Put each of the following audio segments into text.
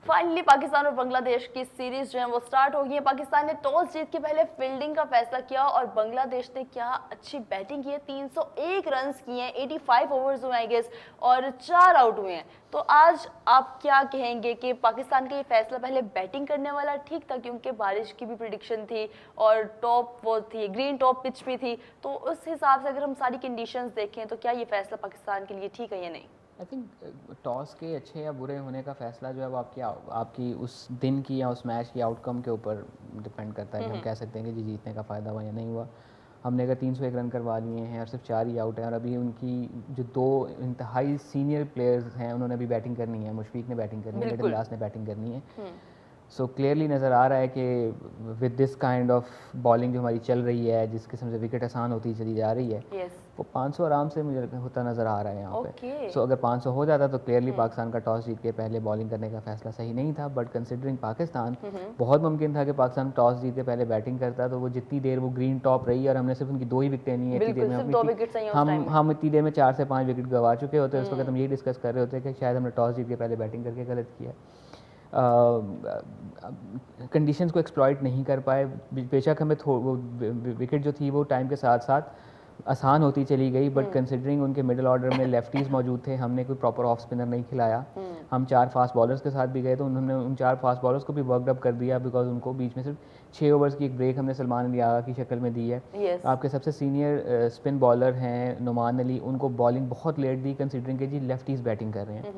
Finally Pakistan और बांग्लादेश की series जो है वो स्टार्ट हो गई है। पाकिस्तान ने टॉस जीत के पहले फील्डिंग का फैसला किया और बांग्लादेश ने क्या अच्छी बैटिंग की है। 301 रन किए हैं, 85 ओवर्स हुए आई गेस, और 4 आउट हुए हैं। तो आज आप क्या कहेंगे कि पाकिस्तान का ये फैसला पहले बैटिंग करने वाला ठीक था, क्योंकि बारिश की भी प्रिडिक्शन थी और टॉप वो थी, ग्रीन टॉप पिच भी थी, तो उस हिसाब से अगर हम सारी कंडीशंस देखें तो क्या ये फैसला पाकिस्तान के लिए ठीक है या नहीं? आई थिंक टॉस के अच्छे या बुरे होने का फैसला जो है वो आपकी उस दिन की या उस मैच की आउटकम के ऊपर डिपेंड करता है कि हम कह सकते हैं कि जी जीतने का फ़ायदा हुआ या नहीं हुआ। हमने अगर 301 रन करवा लिए हैं और सिर्फ 4 ही आउट हैं, और अभी उनकी जो 2 इंतहाई सीनियर प्लेयर्स हैं उन्होंने अभी बैटिंग करनी है। मुशफीक ने बैटिंग करनी है, लिटिल दास ने बैटिंग करनी है। सो क्लियरली नज़र आ रहा है कि with this kind of bowling जो हमारी चल रही है, जिस किस्म से विकेट आसान होती चली जा रही है, वो 500 आराम से मुझे होता नज़र आ रहा है यहाँ पे। सो अगर 500 हो जाता तो क्लियरली पाकिस्तान का टॉस जीत के पहले बॉलिंग करने का फैसला सही नहीं था। बट कंसिडरिंग पाकिस्तान, बहुत मुमकिन था कि पाकिस्तान टॉस जीत के पहले बैटिंग करता, तो वो जितनी देर वो ग्रीन टॉप रही और हमने सिर्फ उनकी 2 ही विकेटें नहीं है इतनी देर में, हम इतनी देर में 4 से 5 विकेट गंवा चुके होते। उस वक्त हम यही डिस्कस कर रहे होते कि शायद हमने टॉस जीत के पहले बैटिंग करके गलत किया। कंडीशंस को एक्सप्लॉइट नहीं कर पाए। बेशक हमें विकेट जो थी वो टाइम के साथ साथ आसान होती चली गई, बट कंसिडरिंग उनके मिडिल ऑर्डर में लेफ्टीज़ मौजूद थे, हमने कोई प्रॉपर ऑफ स्पिनर नहीं खिलाया। हम 4 फास्ट बॉलर्स के साथ भी गए तो उन्होंने उन 4 फास्ट बॉलर्स को भी वर्कड अप कर दिया, बिकॉज उनको बीच में सिर्फ 6 ओवर्स की एक ब्रेक हमने सलमान अली आगा की शक्ल में दी है। आपके सबसे सीनियर स्पिन बॉलर हैं नुमान अली, उनको बॉलिंग बहुत लेट दी कंसिडरिंग कि जी लेफ्टीज़ बैटिंग कर रहे हैं।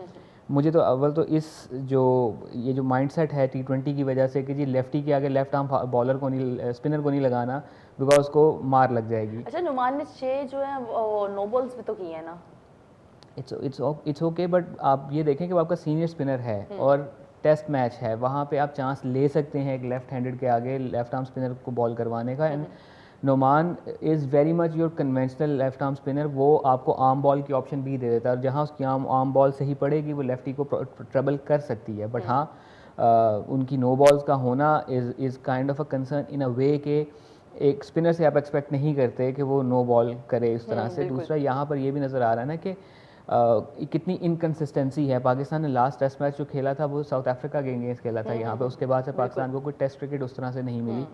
मुझे तो अव्वल तो ये जो माइंडसेट है T20 की वजह से कि जी लेफ्टी के आगे लेफ्ट आर्म बॉलर को नहीं, स्पिनर को नहीं लगाना, बिकॉज उसको मार लग जाएगी। अच्छा, नुमान ने 6 जो है वो नो बॉल्स भी तो किए हैं ना। इट्स ओके, बट आप ये देखें कि वो आपका सीनियर स्पिनर है और टेस्ट मैच है, वहाँ पे आप चांस ले सकते हैं एक लेफ्ट हैंडेड के आगे लेफ्ट आर्म स्पिनर को बॉल करवाने का। And Noman is very much your conventional left arm spinner. वो आपको आर्म बॉल की ऑप्शन भी दे देता है, और जहाँ उसकी आर्म बॉल सही पड़ेगी वो लेफ्टी को ट्रबल कर सकती है। बट हाँ, उनकी नो बॉल्स का होना is kind of a concern in a way के एक स्पिनर से आप एक्सपेक्ट नहीं करते कि वो नो बॉल करे इस तरह से। दूसरा यहाँ पर ये भी नज़र आ रहा है ना कि कितनी इनकन्सिस्टेंसी है। पाकिस्तान ने लास्ट टेस्ट मैच जो खेला था वो साउथ अफ्रीका के अगेंस्ट खेला था यहाँ पे, उसके बाद से पाकिस्तान को कोई टेस्ट क्रिकेट उस तरह से नहीं मिली।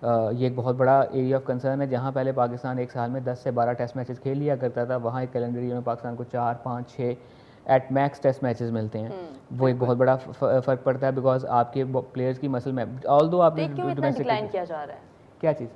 ये एक बहुत बड़ा एरिया ऑफ कंसर्न है। जहाँ पहले पाकिस्तान एक साल में 10 से 12 टेस्ट मैचेस खेल लिया करता था, वहाँ एक कैलेंडर ईयर में पाकिस्तान को 4, 5, 6 एट मैक्स टेस्ट मैचेस मिलते हैं। वो एक बहुत बड़ा फ़र्क पड़ता है, बिकॉज आपके प्लेयर्स की मसल में ऑल दो आपने डिक्लाइन किया जा रहा है। क्या चीज़?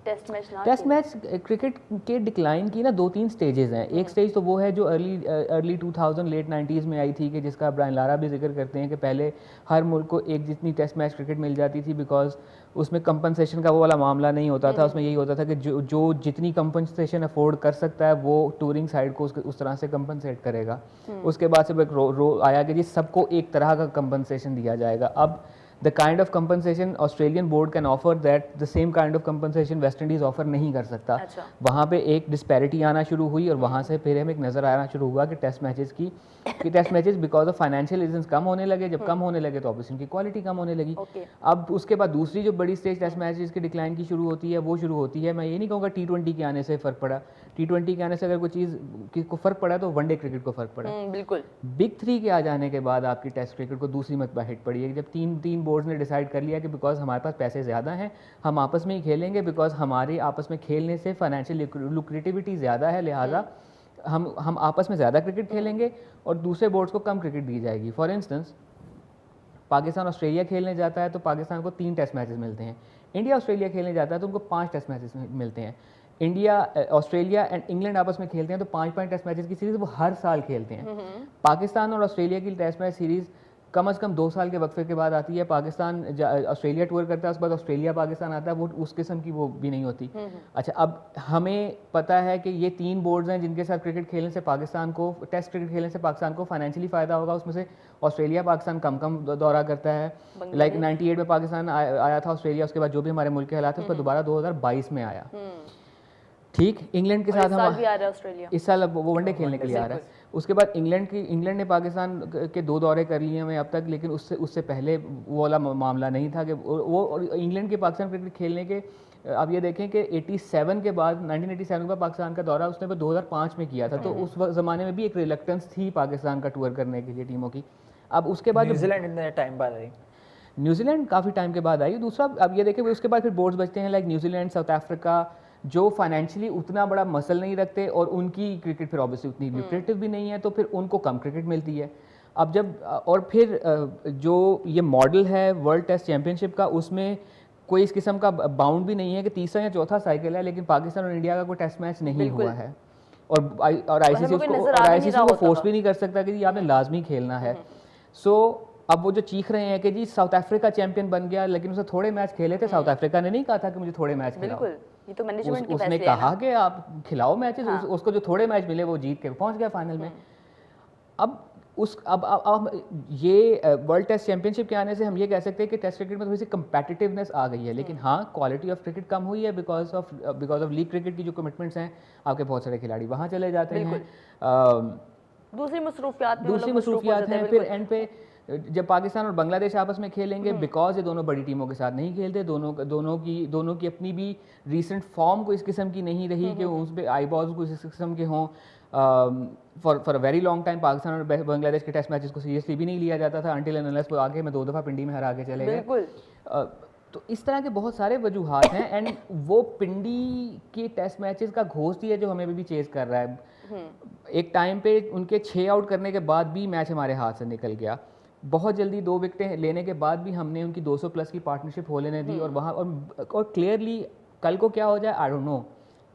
टेस्ट मैच क्रिकेट के डिक्लाइन की ना 2-3 स्टेजेस हैं। एक स्टेज तो वो है जो अर्ली 2000 लेट 90s में आई थी, कि जिसका ब्रायन लारा भी जिक्र करते हैं कि पहले हर मुल्क को एक जितनी टेस्ट मैच क्रिकेट मिल जाती थी, बिकॉज उसमें कंपनसेशन का वो वाला मामला नहीं होता था। उसमें यही होता था कि जो जितनी कंपनसेशन अफोर्ड कर सकता है वो टूरिंग साइड को उस तरह से कंपनसेट करेगा। उसके बाद से एक रो आया कि जी सबको एक तरह का कंपनसेशन दिया जाएगा। अब the kind of compensation Australian board can offer, that the same kind of compensation West Indies offer नहीं कर सकता। वहाँ पे एक डिस्पैरिटी आना शुरू हुई और वहाँ से फिर हमें एक नज़र आना शुरू हुआ कि test matches because of financial reasons कम होने लगे। जब कम होने लगे तो ऑब्वियसली उनकी क्वालिटी कम होने लगी। अब उसके बाद दूसरी जो बड़ी स्टेज टेस्ट मैचेस की डिक्लाइन की शुरू होती है, वो शुरू होती है, मैं ये नहीं कहूँगा T20 के आने से फ़र्क पड़ा। T20 के आने से अगर कोई चीज़ को फ़र्क पड़ा तो वनडे क्रिकेट को फ़र्क पड़ा। बिल्कुल। बिग 3 के आ जाने के बाद आपकी टेस्ट क्रिकेट को दूसरी मरतबा हिट पड़ी है, जब तीन बोर्ड्स ने डिसाइड कर लिया कि बिकॉज हमारे पास पैसे ज़्यादा हैं, हम आपस में ही खेलेंगे, बिकॉज हमारे आपस में खेलने से फाइनेंशियल लुक्रेटिविटी ज़्यादा है, लिहाजा हम आपस में ज़्यादा क्रिकेट खेलेंगे और दूसरे बोर्ड्स को कम क्रिकेट दी जाएगी। फॉर इंस्टेंस, पाकिस्तान ऑस्ट्रेलिया खेलने जाता है तो पाकिस्तान को 3 टेस्ट मैचेस मिलते हैं। इंडिया ऑस्ट्रेलिया खेलने जाता है तो उनको 5 टेस्ट मैचेस मिलते हैं। इंडिया ऑस्ट्रेलिया एंड इंग्लैंड आपस में खेलते हैं तो 5 टेस्ट मैचेस की सीरीज़ वो हर साल खेलते हैं। पाकिस्तान और ऑस्ट्रेलिया की टेस्ट मैच सीरीज़ कम से कम 2 साल के वक्फे के बाद आती है। पाकिस्तान ऑस्ट्रेलिया टूर करता है, उसके बाद ऑस्ट्रेलिया पाकिस्तान आता है, वो उस किस्म की वो भी नहीं होती। अच्छा, अब हमें पता है कि ये 3 बोर्ड्स हैं जिनके साथ क्रिकेट खेलने से पाकिस्तान को, टेस्ट क्रिकेट खेलने से पाकिस्तान को फाइनेंशियली फ़ायदा होगा। उसमें से ऑस्ट्रेलिया पाकिस्तान कम दौरा करता है। लाइक 98 में पाकिस्तान आया था ऑस्ट्रेलिया, उसके बाद जो भी हमारे मुल्क के हालात थे उस पर दोबारा 2022 में आया। ठीक, इंग्लैंड के साथ हम इस साल अब वो वनडे खेलने के लिए आ रहा है। उसके बाद इंग्लैंड ने पाकिस्तान के 2 दौरे कर लिए हैं अब तक, लेकिन उससे पहले वो वाला मामला नहीं था कि वो इंग्लैंड के पाकिस्तान क्रिकेट खेलने के। आप ये देखें कि 87 के बाद 1987 के बाद पाकिस्तान का दौरा उसने 2005 में किया था, तो उस ज़माने में भी एक रिलक्टेंस थी पाकिस्तान का टूर करने के लिए टीमों की। अब उसके बाद न्यूजीलैंड इतने टाइम बाद आई। न्यूजीलैंड काफ़ी टाइम के बाद आई। दूसरा अब ये देखें उसके बाद फिर बोर्ड्स बचते हैं लाइक न्यूजीलैंड, साउथ अफ्रीका, जो फाइनेंशियली उतना बड़ा मसल नहीं रखते और उनकी क्रिकेट फिर ऑब्वियसली उतनी ल्यूक्रेटिव भी नहीं है, तो फिर उनको कम क्रिकेट मिलती है। अब जब और फिर जो ये मॉडल है वर्ल्ड टेस्ट चैम्पियनशिप का, उसमें कोई इस किस्म का बाउंड भी नहीं है कि तीसरा या चौथा साइकिल है, लेकिन पाकिस्तान और इंडिया का कोई टेस्ट मैच नहीं हुआ है और आईसीसी उसको फोर्स भी नहीं कर सकता कि आपने लाजमी खेलना है। सो अब वो जो चीख रहे हैं कि जी साउथ अफ्रीका चैंपियन बन गया, लेकिन उसने थोड़े मैच खेले थे, साउथ अफ्रीका ने नहीं कहा था कि मुझे थोड़े मैच खिलाओ। ये तो मैनेजमेंट की उसने कहा कि आप खिलाओ मैचेस, उसको जो थोड़े मैच मिले वो जीत के पहुंच गया फाइनल में। अब ये वर्ल्ड टेस्ट चैंपियनशिप के आने से हम ये कह सकते हैं कि टेस्ट क्रिकेट में थोड़ी सी कंपेटिटिवनेस आ गई है, लेकिन हाँ क्वालिटी ऑफ क्रिकेट कम हुई है बिकॉज ऑफ लीग क्रिकेट की जो कमिटमेंट्स हैं, आपके बहुत सारे खिलाड़ी वहाँ चले जाते हैं, दूसरी मसरूफियात हैं। फिर एंड पे जब पाकिस्तान और बांग्लादेश आपस में खेलेंगे, बिकॉज ये दोनों बड़ी टीमों के साथ नहीं खेलते, दोनों की अपनी भी रीसेंट फॉर्म को इस किस्म की नहीं रही कि उस पर आई बॉल्स को इस किस्म के हों। For a very long time Pakistan और बांग्लादेश के टेस्ट मैचेस को सीरियसली भी नहीं लिया जाता था अंटिल एंड अनलेस वो आगे में 2 दफ़ा पिंडी में हरा के चले गए। तो इस तरह के बहुत सारे वजूहात हैं एंड वो पिंडी के टेस्ट मैचेस का घोस्ट ही है जो हमें अभी भी चेज कर रहा है। एक टाइम पे उनके 6 आउट करने के बाद भी मैच हमारे हाथ से निकल गया, बहुत जल्दी 2 विकेटें लेने के बाद भी हमने उनकी 200 प्लस की पार्टनरशिप हो लेने दी, और वहाँ और क्लियरली कल को क्या हो जाए आई डोंट नो।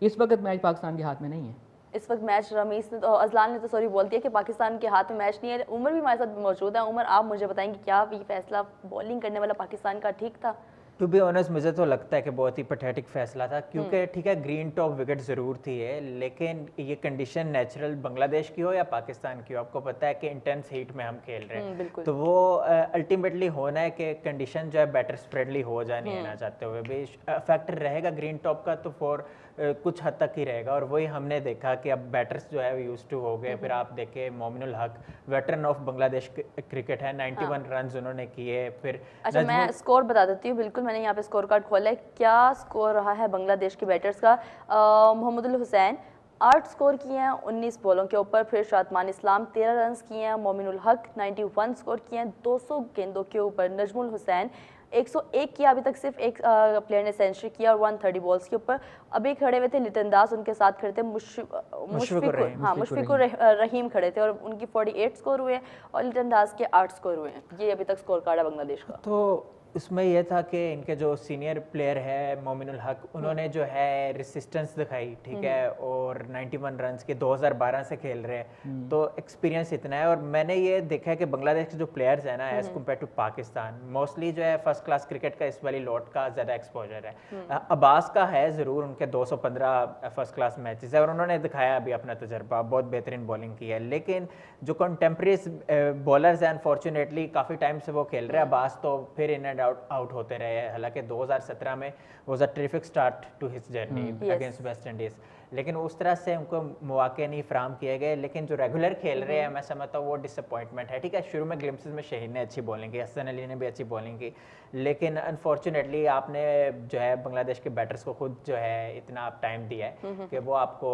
इस वक्त मैच पाकिस्तान के हाथ में नहीं है। इस वक्त मैच रमीज ने तो अजलान ने तो सॉरी बोल दिया कि पाकिस्तान के हाथ में मैच नहीं है। उमर भी हमारे साथ मौजूद है। उमर, आप मुझे बताएंगे क्या ये फैसला बॉलिंग करने वाला पाकिस्तान का ठीक था? टू बी ऑनेस्ट मुझे तो लगता है कि बहुत ही पैथेटिक फैसला था, क्योंकि ठीक है ग्रीन टॉप विकेट ज़रूर थी है, लेकिन ये कंडीशन नेचुरल बांग्लादेश की हो या पाकिस्तान की हो, आपको पता है कि इंटेंस हीट में हम खेल रहे हैं, तो वो अल्टीमेटली होना है कि कंडीशन जो है बैटर्स फ्रेंडली हो जानी है, ना चाहते हुए भी फैक्टर रहेगा ग्रीन टॉप का, तो फॉर कुछ हद तक ही रहेगा। और वही हमने देखा कि अब बैटर्स जो है यूज टू हो गए। फिर आप देखें मोमिनुल हक वेटरन ऑफ बांग्लादेश क्रिकेट है, 91 रन उन्होंने किए। फिर अच्छा मैं स्कोर बता देती हूँ, बिल्कुल मैंने यहाँ पे स्कोर कार्ड खोला है। क्या स्कोर रहा है बांग्लादेश के बैटर्स का? मोहम्मदुल हुसैन 8 स्कोर किए हैं 19 बॉलों के ऊपर। फिर शातमान इस्लाम 13 रन किए हैं। मोमिनुल हक 91 स्कोर किए हैं 200 गेंदों के ऊपर। नजमुल हुसैन 101 किया, अभी तक सिर्फ एक प्लेयर ने सेंचुरी किया और 130 बॉल्स के ऊपर। अभी खड़े हुए थे लिटन दास, उनके साथ खड़े थे मुशफिकुर रहीम खड़े थे और उनकी 48 स्कोर हुए और लिटन दास के 8 स्कोर हुए हैं। ये अभी तक स्कोर कार्ड है बांग्लादेश का। तो उसमें यह था कि इनके जो सीनियर प्लेयर है मोमिनुल हक, उन्होंने जो है रेसिस्टेंस दिखाई, ठीक है, और 91 रन्स के 2012 से खेल रहे हैं, तो एक्सपीरियंस इतना है। और मैंने ये देखा है कि बांग्लादेश के जो प्लेयर्स हैं ना as compare to Pakistan, mostly जो है फर्स्ट क्लास क्रिकेट का इस वाली लॉट का ज़्यादा एक्सपोजर है। अब्बास का है ज़रूर, उनके 215 फर्स्ट क्लास मैचेस है और उन्होंने दिखाया अभी अपना तजर्बा, बहुत बेहतरीन बॉलिंग की है। लेकिन जो कंटेम्प्रेरी बॉलर्स हैं अनफॉर्चुनेटली काफ़ी टाइम से वो खेल रहे हैं। अब्बास तो फिर इन एंड आउट होते रहे हैं, हालांकि 2017 में was a terrific start to his journey against West Indies, लेकिन उस तरह से उनको मौके नहीं फराम किए गए। लेकिन जो रेगुलर खेल रहे हैं मैं समझता हूँ वो डिसअपॉइंटमेंट है। ठीक है, शुरू में ग्लिम्पसेस में शहीन ने अच्छी बॉलिंग की, हसन अली ने भी अच्छी बॉलिंग की, लेकिन अनफॉर्चुनेटली आपने जो है बांग्लादेश के बैटर्स को खुद जो है इतना टाइम दिया है कि वो आपको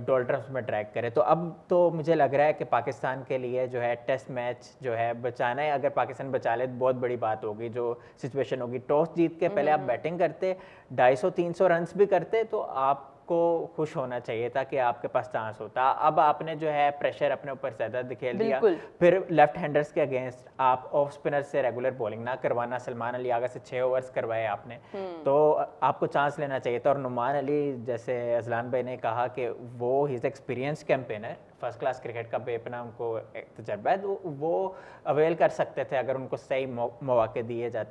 डोल्ड्रम्स में ड्रैग करे। तो अब तो मुझे लग रहा है कि पाकिस्तान के लिए जो है टेस्ट मैच जो है बचाना है। अगर पाकिस्तान बचा ले तो बहुत बड़ी बात होगी। जो सिचुएशन होगी, टॉस जीत के पहले आप बैटिंग करते, 250-300 रन भी करते, तो आप को खुश होना चाहिए था कि आपके पास चांस होता। अब आपने जो है प्रेशर अपने ऊपर ज्यादा दिखेल दिया। फिर लेफ्ट हैंडर्स के अगेंस्ट आप ऑफ स्पिनर से रेगुलर बॉलिंग ना करवाना, सलमान अली आगा से 6 ओवर्स करवाए आपने, तो आपको चांस लेना चाहिए था। और नुमान अली, जैसे अजलान भाई ने कहा कि वो he is experience campaigner, first class cricket का बेपना उनको तजर्बा है, तो वो अवेल कर सकते थे अगर उनको सही मौके दिए जाते।